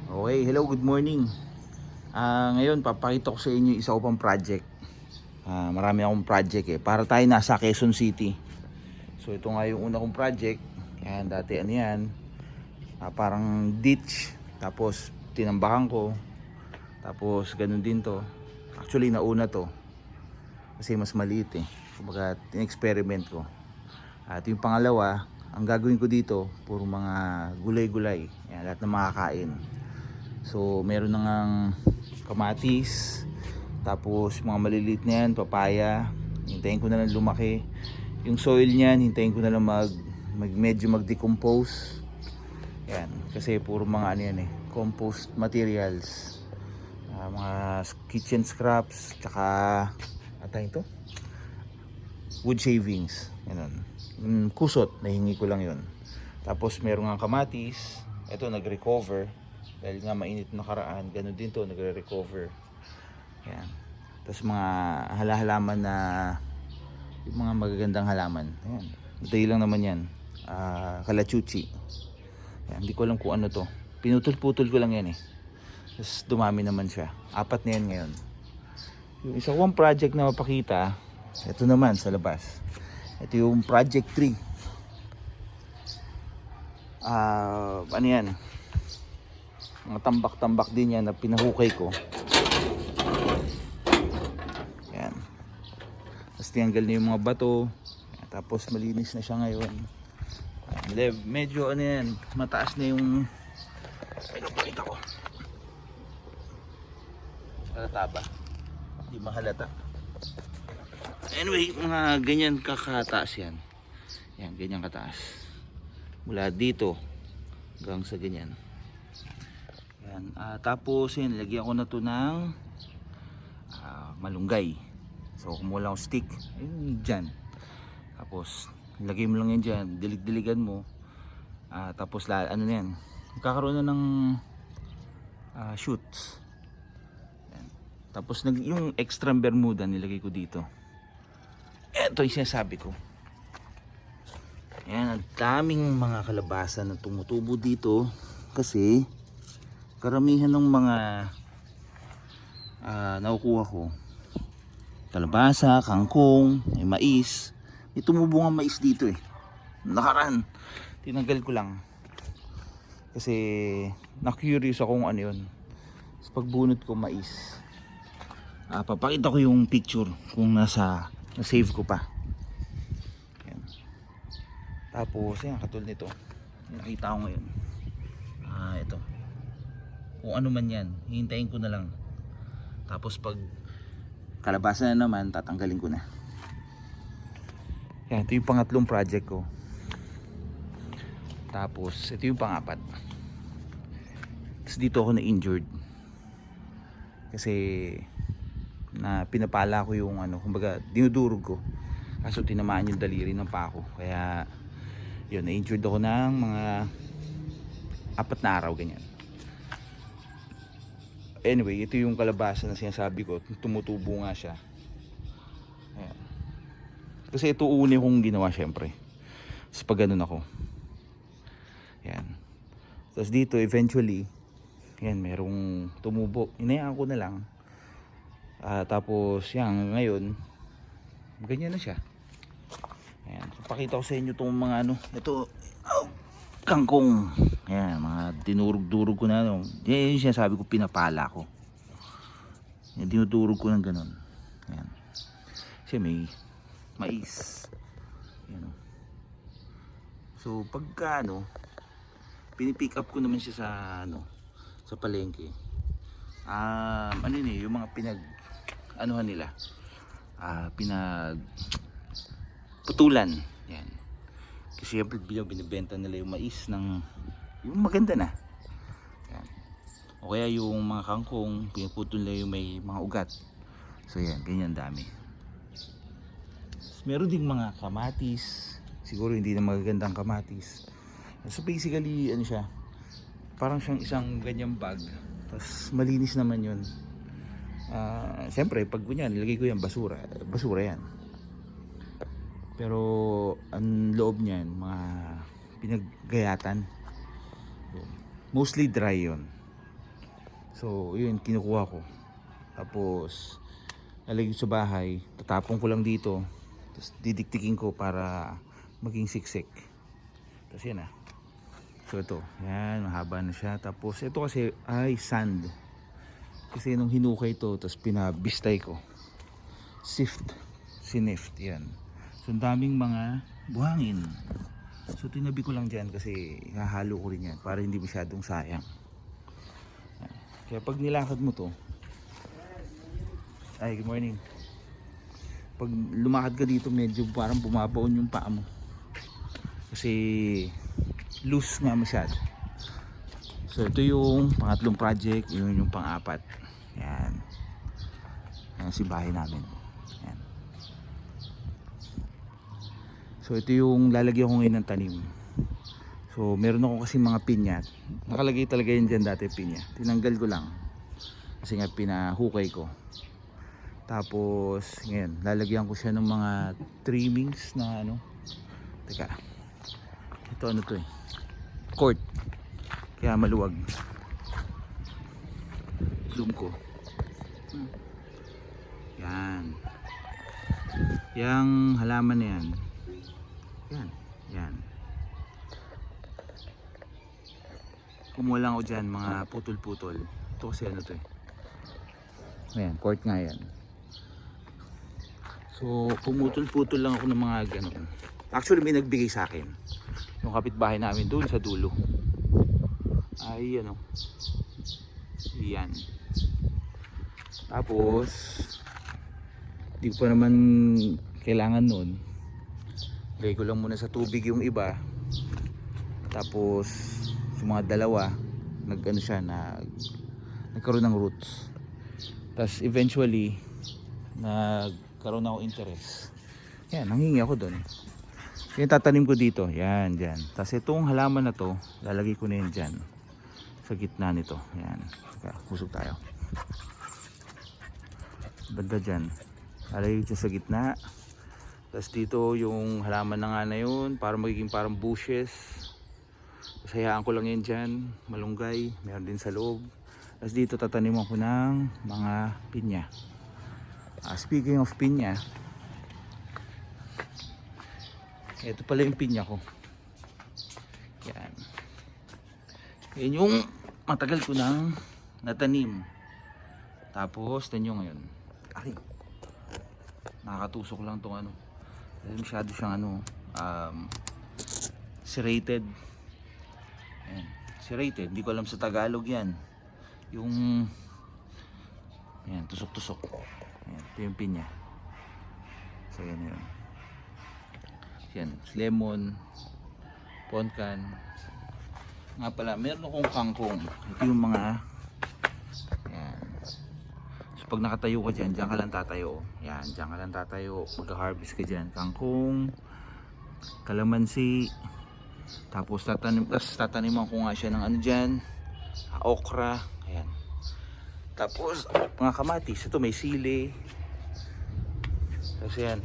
Okay, hello, good morning. Ngayon papakita ko sa inyo isa ko pang project. Marami akong project para tayo nasa Quezon City. So ito nga yung una kong project. Yan, dati ano yan, parang ditch. Tapos tinambakan ko. Tapos ganun din to. Actually nauna to. Kasi mas maliit Kumbaga tin-experiment ko. At yung pangalawa, ang gagawin ko dito, puro mga gulay-gulay. Yan, lahat ng makakain. So meron na ngang kamatis, tapos mga maliliit na yan, papaya. Hintayin ko na lang lumaki. Yung soil niyan, hintayin ko na lang medyo mag-decompose. Yan, kasi puro mga ano yan compost materials. Mga kitchen scraps, tsaka atay ito, wood shavings. Ganun. Kusot, nahingi ko lang yun. Tapos meron nga kamatis. Ito nag-recover dahil nga mainit nakaraan. Ganun din to, nagre-recover. Yan. Tapos mga halaman na yung mga magagandang halaman. Ayan. Madali lang naman yan. Kalachuchi. Yan. Hindi ko alam kung ano to. Pinutol-putol ko lang yan Tapos dumami naman siya. 4 na yan ngayon. Yung isa kong project na mapakita, ito naman sa labas. Ito yung project 3. Ano yan? Mga tambak-tambak din yan na pinahukay ko. Yan. Tapos tinanggal na yung mga bato. Yan. Tapos malinis na siya ngayon. Medyo ano yan, mataas na yung pakita ko. Halata ba? Hindi mahalata. Anyway, mga ganyan kakataas yan. Yan, ganyan kataas. Mula dito hanggang sa ganyan. Yan. Tapos yan, lagyan ko na to ng malunggay. So kumuha lang stick, ayun dyan. Tapos lagay mo lang yan dyan, dilig-diligan mo. Tapos ano na yan, magkakaroon na ng shoots. Yan. Tapos yung extra bermuda nilagay ko dito. Ito yung sinasabi ko. Yan, ang daming mga kalabasa na tumutubo dito kasi karamihan ng mga nakukuha ko, kalabasa, kangkong, mais. May tumubo nga mais dito nakaraan, tinanggal ko lang kasi na-curious ako kung ano yun. Sa pagbunot ko mais, papakita ko yung picture kung na-save ko pa. Yan. Tapos yan, katulad nito nakita ko ngayon. Ito, kung ano man yan, hihintayin ko na lang. Tapos pag kalabasa na naman, tatanggalin ko na. Yan, ito yung pangatlong project ko. Tapos ito yung pang-4. Tapos dito ako na-injured kasi na pinapala ko yung kumbaga dinudurog ko, kaso tinamaan yung daliri ng pako. Kaya yun, na-injured ako ng mga 4 na araw ganyan. Anyway, ito yung kalabasa na sinasabi ko, tumutubo nga siya. Ayan. Kasi ito uni kong ginawa syempre. Tapos pag ganun ako. Ayan. Tapos dito eventually, ayan, merong tumubo. Inayaan ko na lang. Tapos yan, ngayon, ganyan na siya. Ayan. So, pakita ko sa inyo itong mga ito, kangkong. Ayan, mga dinurog-durog ko na yan yung sinasabi ko, pinapala ko. Yan, dinudurog ko ng ganun. Ayan. Kasi may mais. Ayan. So pagka pinipick up ko naman siya sa palengke. Yung mga nila, pinag putulan. Yan. Kasi siyempre binibenta nila yung mais yung maganda na. Yan. O kaya yung mga kangkong, pinuputol nila yung may mga ugat. So yan, ganyan dami. Meron ding mga kamatis. Siguro hindi na magagandang kamatis. So basically, siya, parang siyang isang ganyang bag. Tapos malinis naman yun. Siyempre, pag ganyan, nilagay ko yan, basura yan. Pero ang loob niyan, mga pinaggayatan. Mostly dry yon. So yun, kinukuha ko. Tapos lalagay ko sa bahay, tatapon ko lang dito, tapos didiktikin ko para maging siksik. Tapos yan ah. So ito, yan, mahaba na siya. Tapos ito kasi ay sand. Kasi nung hinukay ito, tapos pinabistay ko. Sinift, yan. So ang daming mga buhangin. So tinabi ko lang dyan kasi hahalo ko rin yan para hindi masyadong sayang. Kaya pag nilakad mo to, ay good morning, pag lumakad ka dito medyo parang bumabaon yung paa mo kasi loose nga masyado. So ito yung pangatlong project, yun yung pang-apat. Yan, yan si bahay namin. Yan. So ito yung lalagyan ko ngayon ng tanim. So meron ako kasi mga pinya, nakalagay talaga yun dyan dati pinya, tinanggal ko lang kasi nga pinahukay ko. Tapos ngayon lalagyan ko siya ng mga trimmings na ano, teka, ito ano to eh, cord, kaya maluwag. Zoom ko. Yan, yung halaman na yan, yan. Kumuha lang ako dyan mga putol-putol. Ito kasi ano to eh, ayan, cord nga yan. So pumutol-putol lang ako ng mga ganun. Actually may nagbigay sa akin, yung kapitbahay namin doon sa dulo. Ay ano, yan. Tapos di ko pa naman kailangan nun, lagay ko lang muna sa tubig yung iba. Tapos yung mga dalawa nagano siya, nagkaroon ng roots. Tapos eventually nagkaroon ako interest. Yan, nanghingi ako doon. Yung tatanim ko dito, yan, dyan. Tapos itong halaman na to, lalagay ko na yun dyan sa gitna nito. Yan, saka busog tayo. Banda dyan, lalagay ko dyan sa gitna. Tapos dito yung halaman na nga na yun, para magiging parang bushes. Tapos hayaan ko lang yun dyan, malunggay, meron din sa loob. Tapos dito tataniman ko ng mga pinya. Speaking of pinya, ito pala yung pinya ko. Yan. Yan yung matagal ko nang natanim. Tapos tanyo ngayon, ay, nakakatusok lang tong ano, masyado siyang ano, serrated. Ayan, serrated, hindi ko alam sa Tagalog yan. Yung ayan, tusok-tusok. Ayan, ito yung pinya. So yan yun. Yan, lemon, poncan. Nga pala, meron akong kangkong. Ito yung mga ayan. So pag nakatayo ka dyan, dyan ka lang tatayo. Yan, dyan ka lang tatayo. Magka-harvest ka dyan. Kangkong, kalamansi. Tapos tataniman ko nga siya ng ano dyan, okra. Ayan. Tapos mga kamatis. Ito may sili. Tapos yan,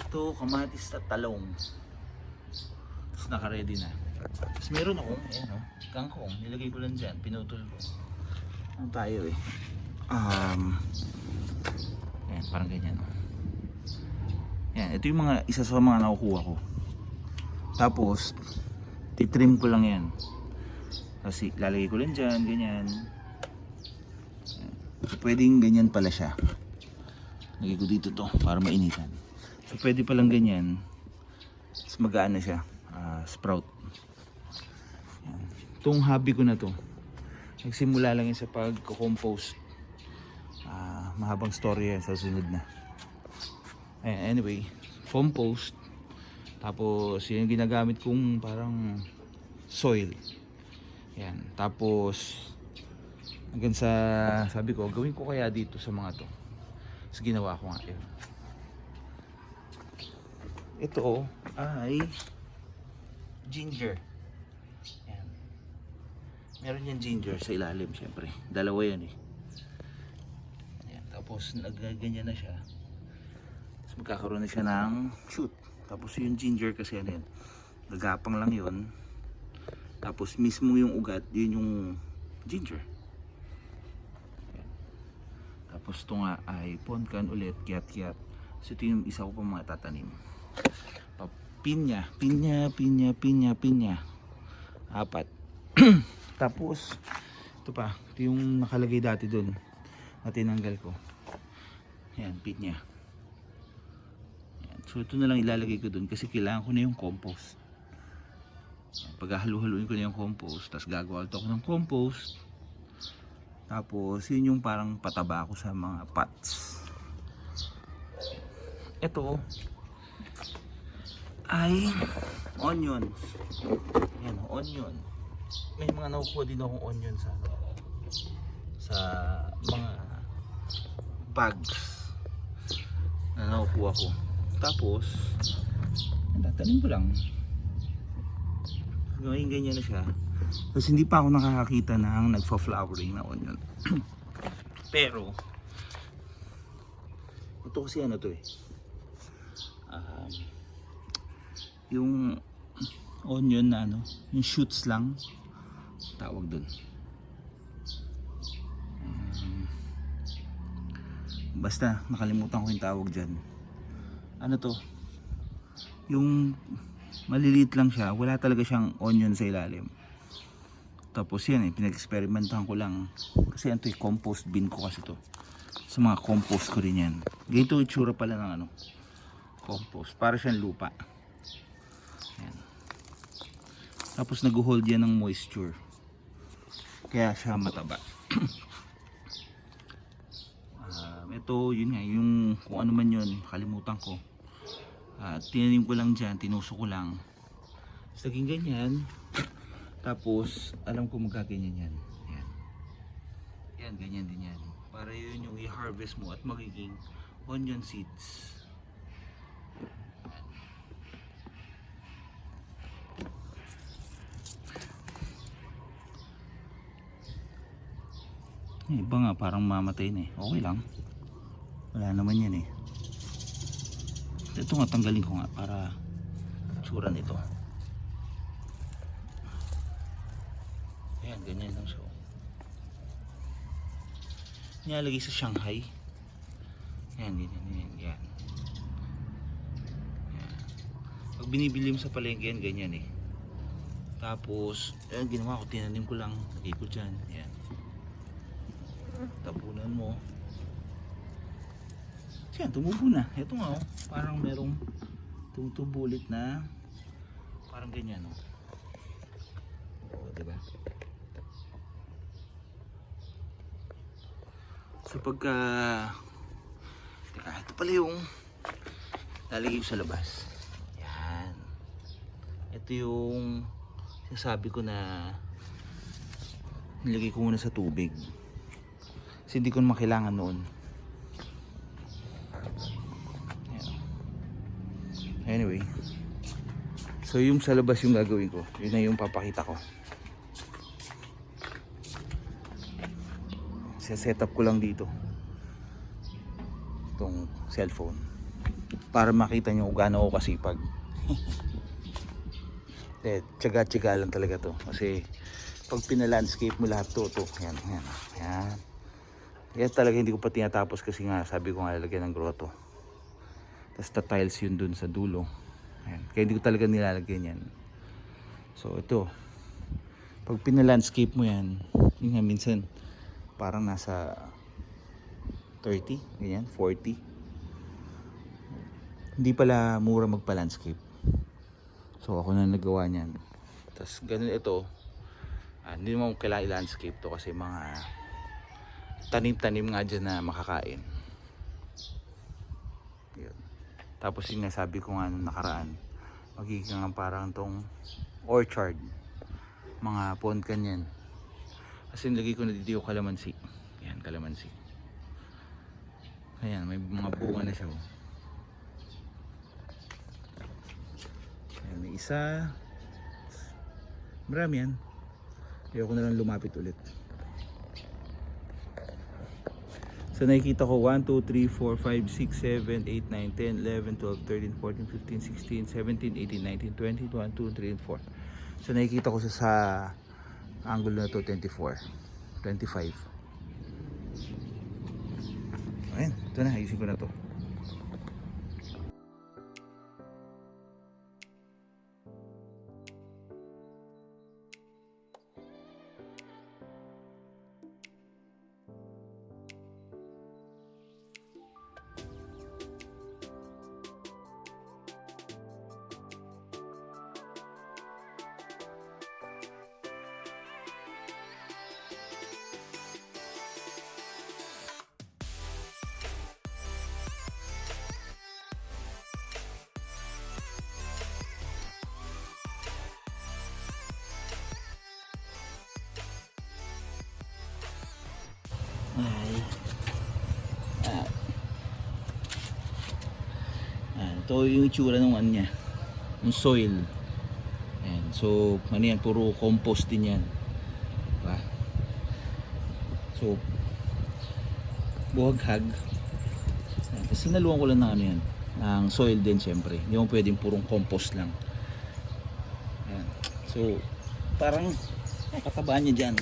ito kamatis at talong. Tapos naka-ready na. Tapos meron akong ayan, oh, kangkong. Nilagay ko lang dyan, pinutol ko. Ano tayo eh, ayan, parang ganyan, oh. Yan, ito yung mga isa sa mga nakukuha ko. Tapos titrim ko lang yan. Kasi lalagay ko lang dyan, ganyan. So pwedeng ganyan pala siya. Lagay ko dito to para mainitan. So pwede palang ganyan. Tapos magaan na siya, sprout. Yan. Itong hobby ko na to, nagsimula lang yan sa pagko-compost. Mahabang story yan sa sunod na. Anyway, compost. Tapos yun yung ginagamit kong parang soil. Yan. Tapos hanggang sa sabi ko, gawin ko kaya dito sa mga to. Tapos ginawa ko nga yun. Ito ay ginger. Yan. Meron yan ginger sa ilalim, syempre. Dalawa yan eh. Yan. Tapos nagganyan na siya. Magkakaroon na siya ng shoot. Tapos yung ginger kasi ano yun, nagapang lang yun. Tapos mismo yung ugat, yun yung ginger. Tapos ito nga ay ponkan ulit, kiat-kiat. So ito yung isa ko pang mga tatanim. Pinya, pinya. 4. Tapos ito pa, ito yung nakalagay dati dun na tinanggal ko. Ayan, pinya. Ayan. So ito na lang ilalagay ko dun kasi kailangan ko na yung compost. Pag halu-haluin ko na yung compost, tapos gagawa ito ako ng compost. Tapos yun yung parang pataba ko sa mga pots. Ito ay onions. Ayan, onion. May mga nakukuha din akong onion sa mga bags na nakukuha ko. Tapos tatanim ko lang. Ngayon ganyan na siya. Tapos hindi pa ako nakakakita ng nagfa-flowering na onion. Pero ito kasi ano to eh, yung onion na ano, yung shoots lang tawag dun. Basta nakalimutan ko yung tawag dyan. Ano to, yung maliliit lang siya, wala talaga siyang onion sa ilalim. Tapos yan eh, pinag-experimentahan ko lang kasi ito yung compost bin ko kasi to. Sa mga compost ko rin yan. Ganito itsura pala ng ano, compost, para siyang lupa. Yan. Tapos nag-hold yan ng moisture, kaya siya mataba. Ito yun nga, yung kung ano man yun, kalimutan ko. Tinanim ko lang dyan, tinusok ko lang, tapos naging ganyan. Tapos alam ko magkaganyan yan. Yan. Yan, ganyan din yan. Para yun yung i-harvest mo at magiging onion seeds. Iba nga parang mamatay na eh. Okay lang. Wala naman yan eh. Ito nga tanggalin ko nga para tsura nito. Ayan, ganyan lang siya. Nilalagay sa Shanghai. Ayan, ganyan. Ayan. Pag binibili mo sa palengke yan, ganyan eh. Tapos, ayan, ginawa ko, tinanim ko lang. Lagay ko dyan. Ayan. Tapunan mo. Ayan, tumubo na. Ito nga oh, parang merong tumutubo ulit na parang ganyan oh. O, diba? So pagka ito pala yung lalagay ko sa labas. Yan. Ito yung sinasabi ko na nilagay ko muna sa tubig. Kasi hindi ko naman kailangan noon. Yan. Anyway. So yung sa labas yung gagawin ko. Yun na yung papakita ko. Set up ko lang dito itong cellphone para makita nyo kung gaano ako kasipag. Tsaga-tsaga lang talaga to kasi pag pina-landscape mo lahat to yan. Yan talaga hindi ko pa tinatapos kasi nga sabi ko nga lalagyan ng grotto, tapos tiles yun dun sa dulo. Ayan. Kaya hindi ko talaga nilalagyan yan. So ito, pag pina-landscape mo yan, yun nga minsan parang nasa 30, ganyan, 40. Hindi pala mura magpa-landscape. So ako na nagawa niyan. Tapos ganun ito, hindi naman kailangan i-landscape to kasi mga tanim-tanim nga dyan na makakain. Yun. Tapos yung nasabi ko nga nung nakaraan, magiging nga parang tong orchard, mga ponkan yan. Kasi nilagay ko na dito yung kalamansi. Yan, kalamansi. Ayan, may mga bunga na siya. Ayan, may isa. Marami yan. Ayoko na lang lumapit ulit. So nakikita ko 1, 2, 3, 4, 5, 6, 7, 8, 9, 10, 11, 12, 13, 14, 15, 16, 17, 18, 19, 20, 21, 2, 3, and 4. So nakikita ko siya sa angle na to 24, 25. Ayan, ito na, ayusin ko na to. Ay. Ito yung itsura ng ano niya, yung soil. Ayan. So ano yan, puro compost din yan, diba? So buhaghag. Ayan. Tapos sinaluan ko lang ng ano yan, ng soil din syempre. Hindi mo pwedeng purong compost lang. Ayan. So parang katabaan niya dyan.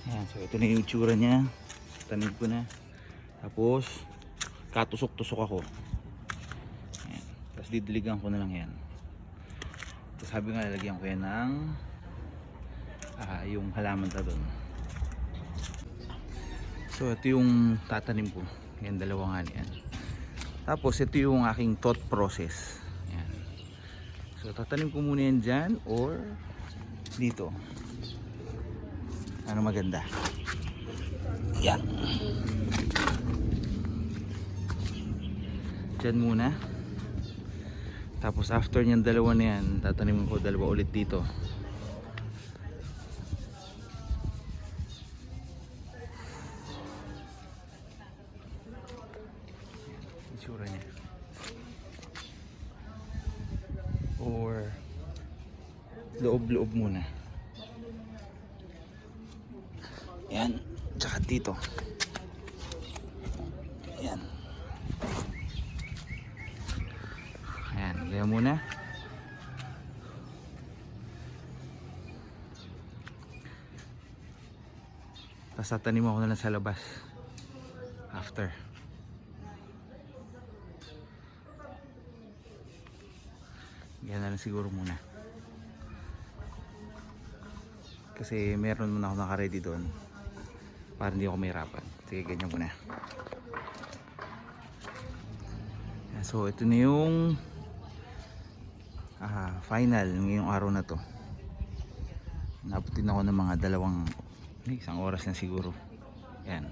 Ayan, so ito na yung itsura niya. Tanim ko na. Tapos katusok-tusok ako. Ayan. Tapos didiligan ko na lang yan. Tapos sabi nga lalagyan ko yan ng yung halaman na doon. So ito yung tatanim ko. Yan, dalawa nga yan. Tapos ito yung aking thought process. Ayan. So tatanim ko muna yan dyan or dito. Ano maganda? Yan. Diyan muna. Tapos after nyan dalawa na yan, tatanimin ko dalawa ulit dito. Itsura niya. Or loob-loob muna. Yan, tsaka dito. Yan. Ayan, gaya muna. Tapos tatanim ako na lang sa labas. After. Yan na lang siguro muna. Kasi meron muna ako naka-ready doon. Para hindi ako mahirapan. Sige, ganyan muna. So ito na yung final ngayong araw na to. Nabutin ako ng mga isang oras na siguro. Yan.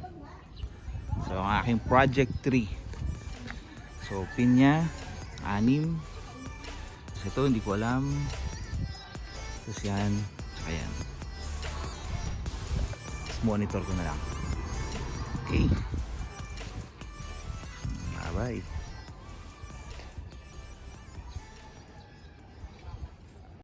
So ang aking project 3. So pinya 6. So ito hindi ko alam. Tapos yan, tsaka yan. Monitor ko na lang. Okay. Bye bye.